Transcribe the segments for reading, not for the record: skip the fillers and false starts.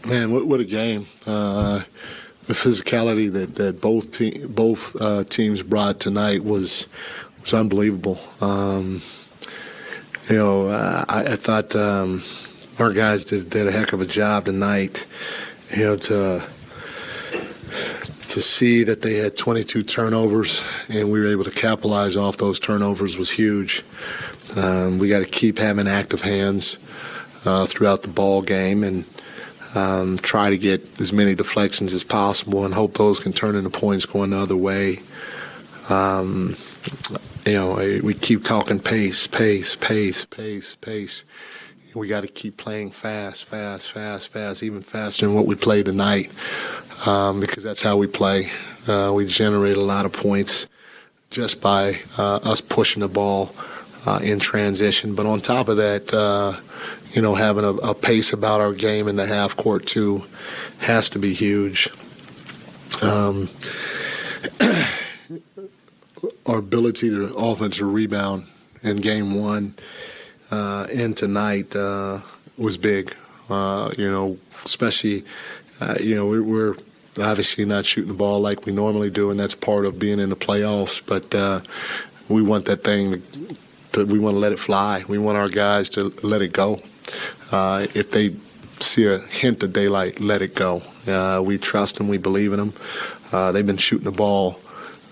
Man, what a game. The physicality that both teams brought tonight was unbelievable. I thought our guys did a heck of a job tonight. To see that they had 22 turnovers and we were able to capitalize off those turnovers was huge. We got to keep having active hands throughout the ball game and try to get as many deflections as possible and hope those can turn into points going the other way. We keep talking pace. We got to keep playing fast, even faster than what we played tonight, because that's how we play. We generate a lot of points just by us pushing the ball in transition. But on top of that, having a pace about our game in the half court too has to be huge. Our ability to offensive rebound in game one and tonight was big. Especially, we're obviously not shooting the ball like we normally do, and that's part of being in the playoffs. But we want that thing we want to let it fly. We want our guys to let it go. If they see a hint of daylight, let it go. We trust them. We believe in them. They've been shooting the ball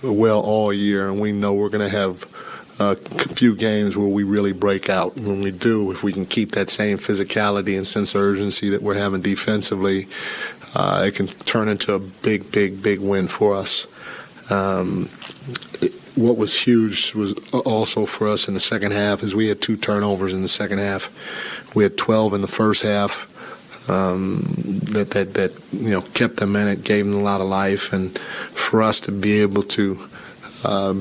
well all year, and we know we're going to have a few games where we really break out. When we do, if we can keep that same physicality and sense of urgency that we're having defensively, it can turn into a big win for us. What was huge was also for us in the second half is we had 2 turnovers in the second half. We had 12 in the first half. That kept them in it, gave them a lot of life, and for us to be able to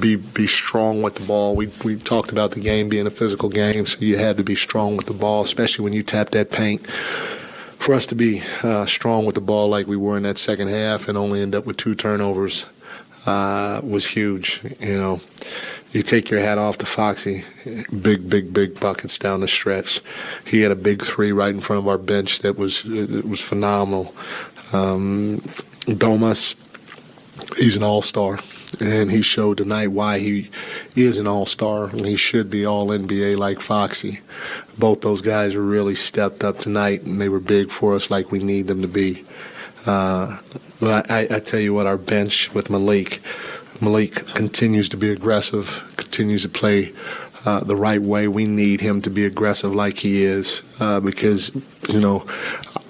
be strong with the ball. We talked about the game being a physical game, so you had to be strong with the ball, especially when you tap that paint. For us to be strong with the ball like we were in that second half and only end up with 2 turnovers was huge. You take your hat off to Foxy. Big buckets down the stretch. He had a big 3 right in front of our bench that was phenomenal. Domas, he's an all-star, and he showed tonight why he is an all-star, and he should be all-NBA like Foxy. Both those guys really stepped up tonight, and they were big for us like we need them to be. I tell you what, our bench with Malik continues to be aggressive, continues to play the right way. We need him to be aggressive like he is because,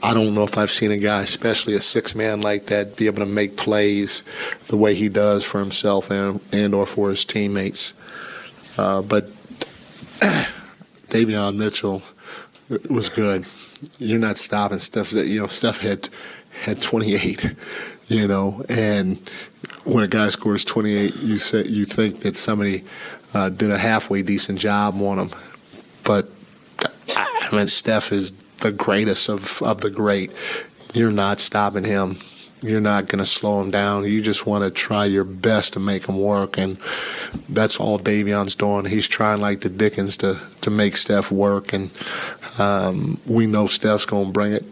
I don't know if I've seen a guy, especially a 6-man like that, be able to make plays the way he does for himself and or for his teammates. But Davion Mitchell was good. You're not stopping Steph. Steph had 28, and when a guy scores 28, you think that somebody did a halfway decent job on him. But Steph is the greatest of the great. You're not stopping him. You're not going to slow him down. You just want to try your best to make him work, and that's all Davion's doing. He's trying like the Dickens to make Steph work, and we know Steph's going to bring it.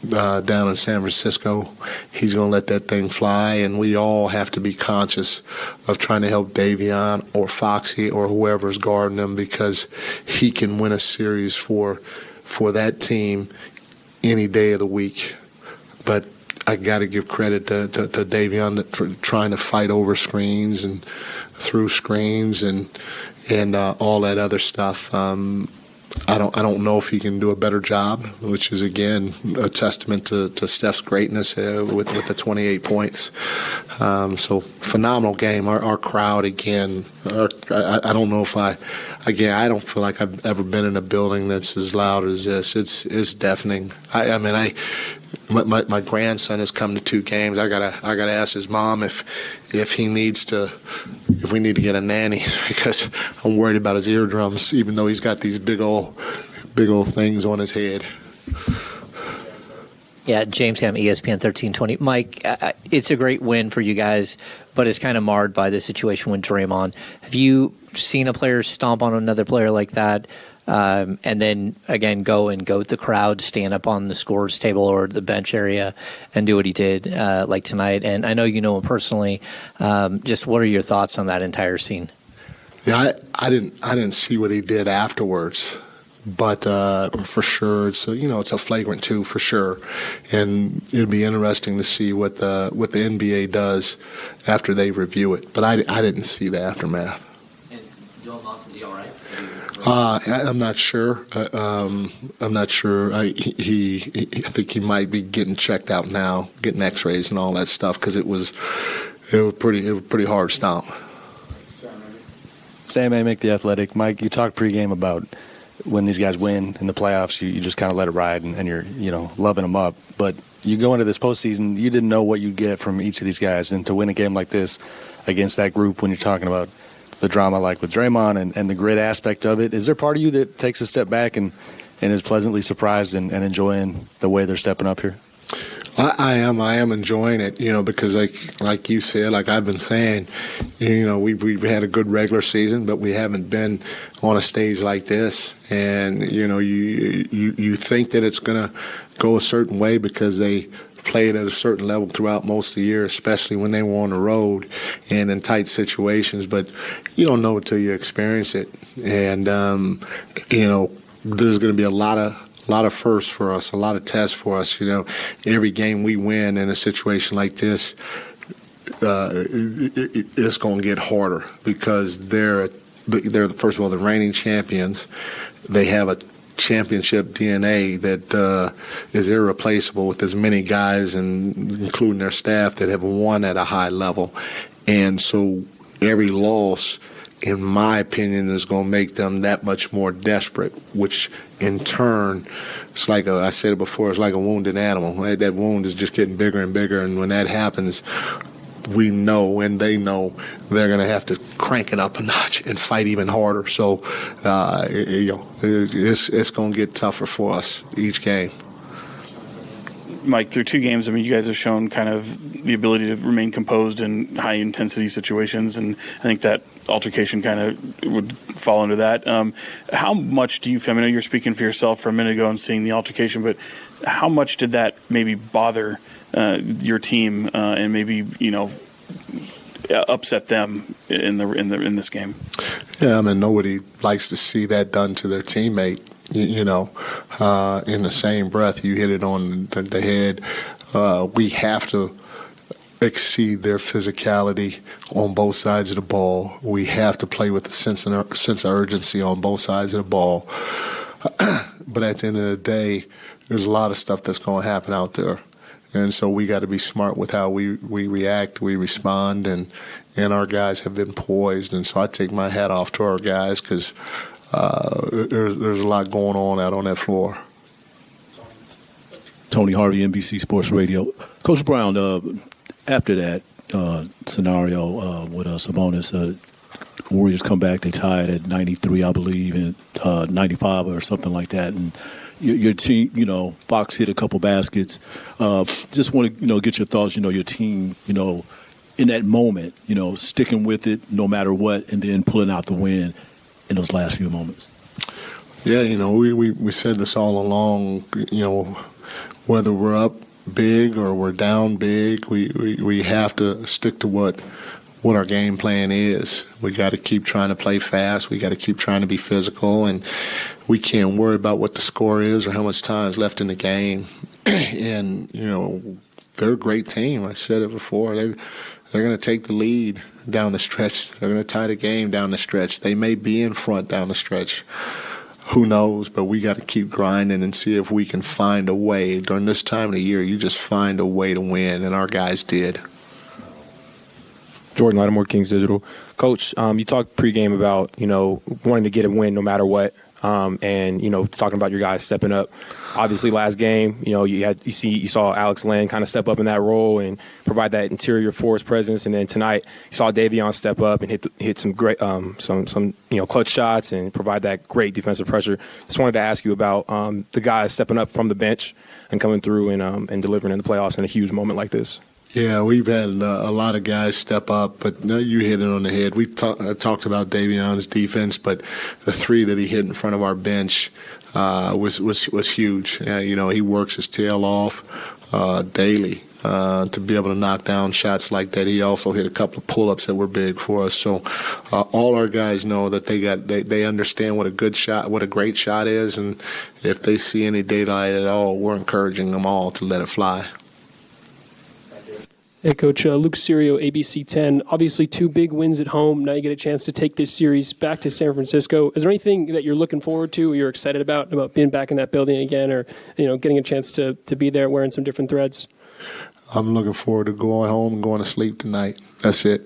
Down in San Francisco, he's going to let that thing fly, and we all have to be conscious of trying to help Davion or Foxy or whoever's guarding him, because he can win a series for that team any day of the week. But I got to give credit to Davion for trying to fight over screens and through screens and all that other stuff. I don't know if he can do a better job, which is, again, a testament to Steph's greatness with the 28 points. So phenomenal game. Our crowd, again, I don't know if I don't feel like I've ever been in a building that's as loud as this. It's deafening. My grandson has come to 2 games. I gotta ask his mom if we need to get a nanny, because I'm worried about his eardrums, even though he's got these big old things on his head. Yeah, James Ham, ESPN 1320. Mike, it's a great win for you guys, but it's kind of marred by the situation with Draymond. Have you seen a player stomp on another player like that? and then again go and goat the crowd, stand up on the scores table or the bench area, and do what he did like tonight. And I know you know him personally. Just what are your thoughts on that entire scene? Yeah, I didn't see what he did afterwards, but for sure it's a flagrant 2 for sure, and it'll be interesting to see what the NBA does after they review it. But I didn't see the aftermath. And Dylan Moss, is he all right? I'm not sure. I'm not sure. I think he might be getting checked out now, getting X-rays and all that stuff, because it was pretty hard stomp. Sam Amick, The Athletic. Mike, you talked pregame about when these guys win in the playoffs, you just kind of let it ride and you're loving them up. But you go into this postseason, you didn't know what you'd get from each of these guys, and to win a game like this against that group when you're talking about the drama like with Draymond and the grit aspect of it, is there part of you that takes a step back and is pleasantly surprised and enjoying the way they're stepping up here? I am enjoying it, because like you said, like I've been saying, we've had a good regular season, but we haven't been on a stage like this. And you think that it's going to go a certain way because they played at a certain level throughout most of the year, especially when they were on the road and in tight situations. But you don't know until you experience it. And there's going to be a lot of firsts for us, a lot of tests for us. Every game we win in a situation like this, it's going to get harder because they're first of all the reigning champions. They have a championship DNA that is irreplaceable, with as many guys, and including their staff, that have won at a high level. And so every loss, in my opinion, is going to make them that much more desperate, which in turn, it's like I said it before, it's like a wounded animal. That wound is just getting bigger and bigger, and when that happens, we know and they know they're going to have to crank it up a notch and fight even harder. So, it's going to get tougher for us each game. Mike, through 2 games, you guys have shown kind of the ability to remain composed in high-intensity situations, and I think that altercation kind of would fall into that. How much do you feel, I know you're speaking for yourself for a minute ago and seeing the altercation, but how much did that maybe bother your team and maybe, upset them in this game? Yeah, nobody likes to see that done to their teammate. In the same breath, you hit it on the head. We have to exceed their physicality on both sides of the ball. We have to play with a sense of urgency on both sides of the ball. But at the end of the day, there's a lot of stuff that's going to happen out there. And so we got to be smart with how we react, we respond, and our guys have been poised. And so I take my hat off to our guys because there's a lot going on out on that floor. Tony Harvey, NBC Sports Radio. Coach Brown, after that scenario with Sabonis, Warriors come back, they tied at 93, I believe, and 95 or something like that. And your team, Fox hit a couple baskets. Just want to, get your thoughts, your team, in that moment, sticking with it no matter what, and then pulling out the win in those last few moments. Yeah, we said this all along, whether we're up big or we're down big, we have to stick to what our game plan is. We got to keep trying to play fast. We got to keep trying to be physical, and we can't worry about what the score is or how much time is left in the game. And they're a great team. I said it before. They're going to take the lead down the stretch. They're going to tie the game down the stretch. They may be in front down the stretch. Who knows? But we got to keep grinding and see if we can find a way. During this time of the year, you just find a way to win, and our guys did. Jordan Lattimore, Kings Digital. Coach, you talked pregame about, wanting to get a win no matter what, and, talking about your guys stepping up. Obviously, last game, you saw Alex Len kind of step up in that role and provide that interior force presence, and then tonight you saw Davion step up and hit some great, some clutch shots and provide that great defensive pressure. Just wanted to ask you about the guys stepping up from the bench and coming through and delivering in the playoffs in a huge moment like this. Yeah, we've had a lot of guys step up, but no, you hit it on the head. We talked about Davion's defense, but the three that he hit in front of our bench was huge. He works his tail off daily to be able to knock down shots like that. He also hit a couple of pull-ups that were big for us. So all our guys know that they understand what a good shot, what a great shot is, and if they see any daylight at all, we're encouraging them all to let it fly. Hey, Coach, Luke Serio, ABC 10. Obviously, 2 big wins at home. Now you get a chance to take this series back to San Francisco. Is there anything that you're looking forward to or you're excited about being back in that building again, or getting a chance to be there wearing some different threads? I'm looking forward to going home and going to sleep tonight. That's it.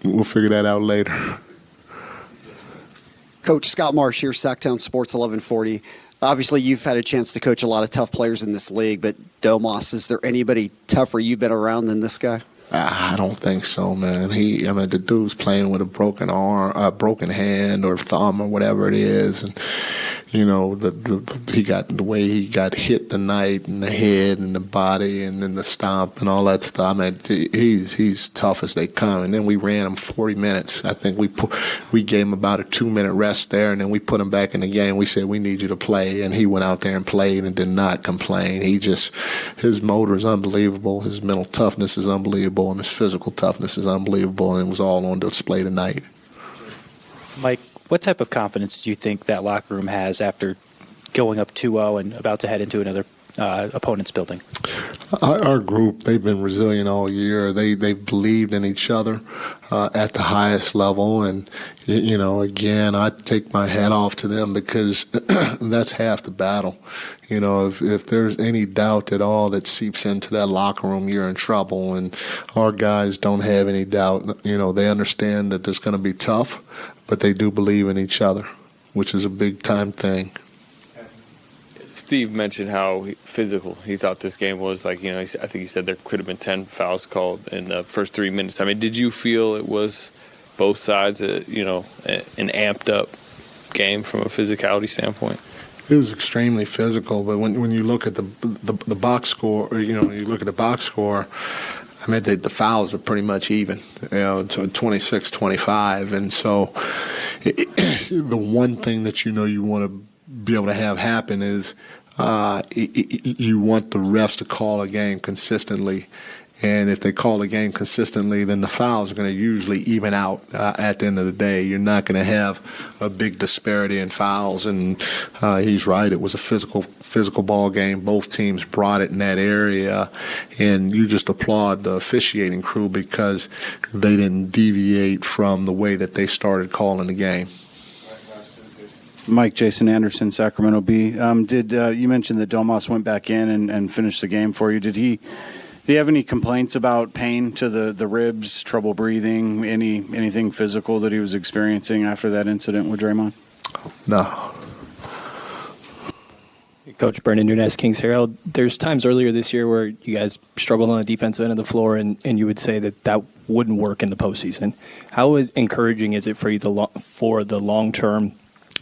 We'll figure that out later. Coach, Scott Marsh here, Sacktown Sports 1140. Obviously, you've had a chance to coach a lot of tough players in this league, but Domas, is there anybody tougher you've been around than this guy? I don't think so, man. The dude's playing with a broken arm, a broken hand or thumb or whatever it is, and he got the way he got hit tonight in the head and the body and then the stomp and all that stuff. He's tough as they come. And then we ran him 40 minutes. I think we gave him about a 2-minute rest there, and then we put him back in the game. We said, we need you to play, and he went out there and played and did not complain. His motor is unbelievable. His mental toughness is unbelievable. And his physical toughness is unbelievable, and it was all on display tonight. Mike, what type of confidence do you think that locker room has after going up 2-0 and about to head into another opponent's building? Our group, they've been resilient all year. They've believed in each other at the highest level, and again, I take my hat off to them because that's half the battle. If there's any doubt at all that seeps into that locker room, you're in trouble. And our guys don't have any doubt. They understand that it's going to be tough, but they do believe in each other, which is a big-time thing. Steve mentioned how physical he thought this game was. I think he said there could have been 10 fouls called in the first 3 minutes. Did you feel it was both sides, an amped-up game from a physicality standpoint? It was extremely physical, but when you look at the box score, you look at the box score, the fouls are pretty much even, 26-25. And so the one thing that you want to be able to have happen is you want the refs to call a game consistently. And if they call a game consistently, then the fouls are going to usually even out at the end of the day. You're not going to have a big disparity in fouls. And he's right. It was a physical ball game. Both teams brought it in that area. And you just applaud the officiating crew because they didn't deviate from the way that they started calling the game. Mike, Jason Anderson, Sacramento Bee. Did you mentioned that Domas went back in and finished the game for you? Did he have any complaints about pain to the ribs, trouble breathing, anything physical that he was experiencing after that incident with Draymond? No. Coach Brandon Nunes, Kings Herald. There's times earlier this year where you guys struggled on the defensive end of the floor, and you would say that wouldn't work in the postseason. How encouraging is it for you for the long-term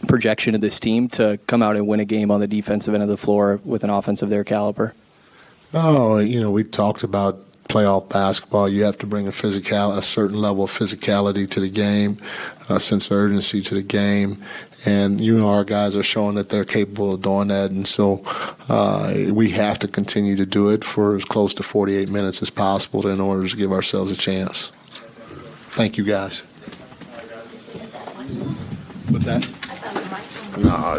projection of this team to come out and win a game on the defensive end of the floor with an offense of their caliber? Oh, we talked about playoff basketball. You have to bring a certain level of physicality to the game, a sense of urgency to the game. And, our guys are showing that they're capable of doing that. And so we have to continue to do it for as close to 48 minutes as possible in order to give ourselves a chance. Thank you, guys. What's that? No, it's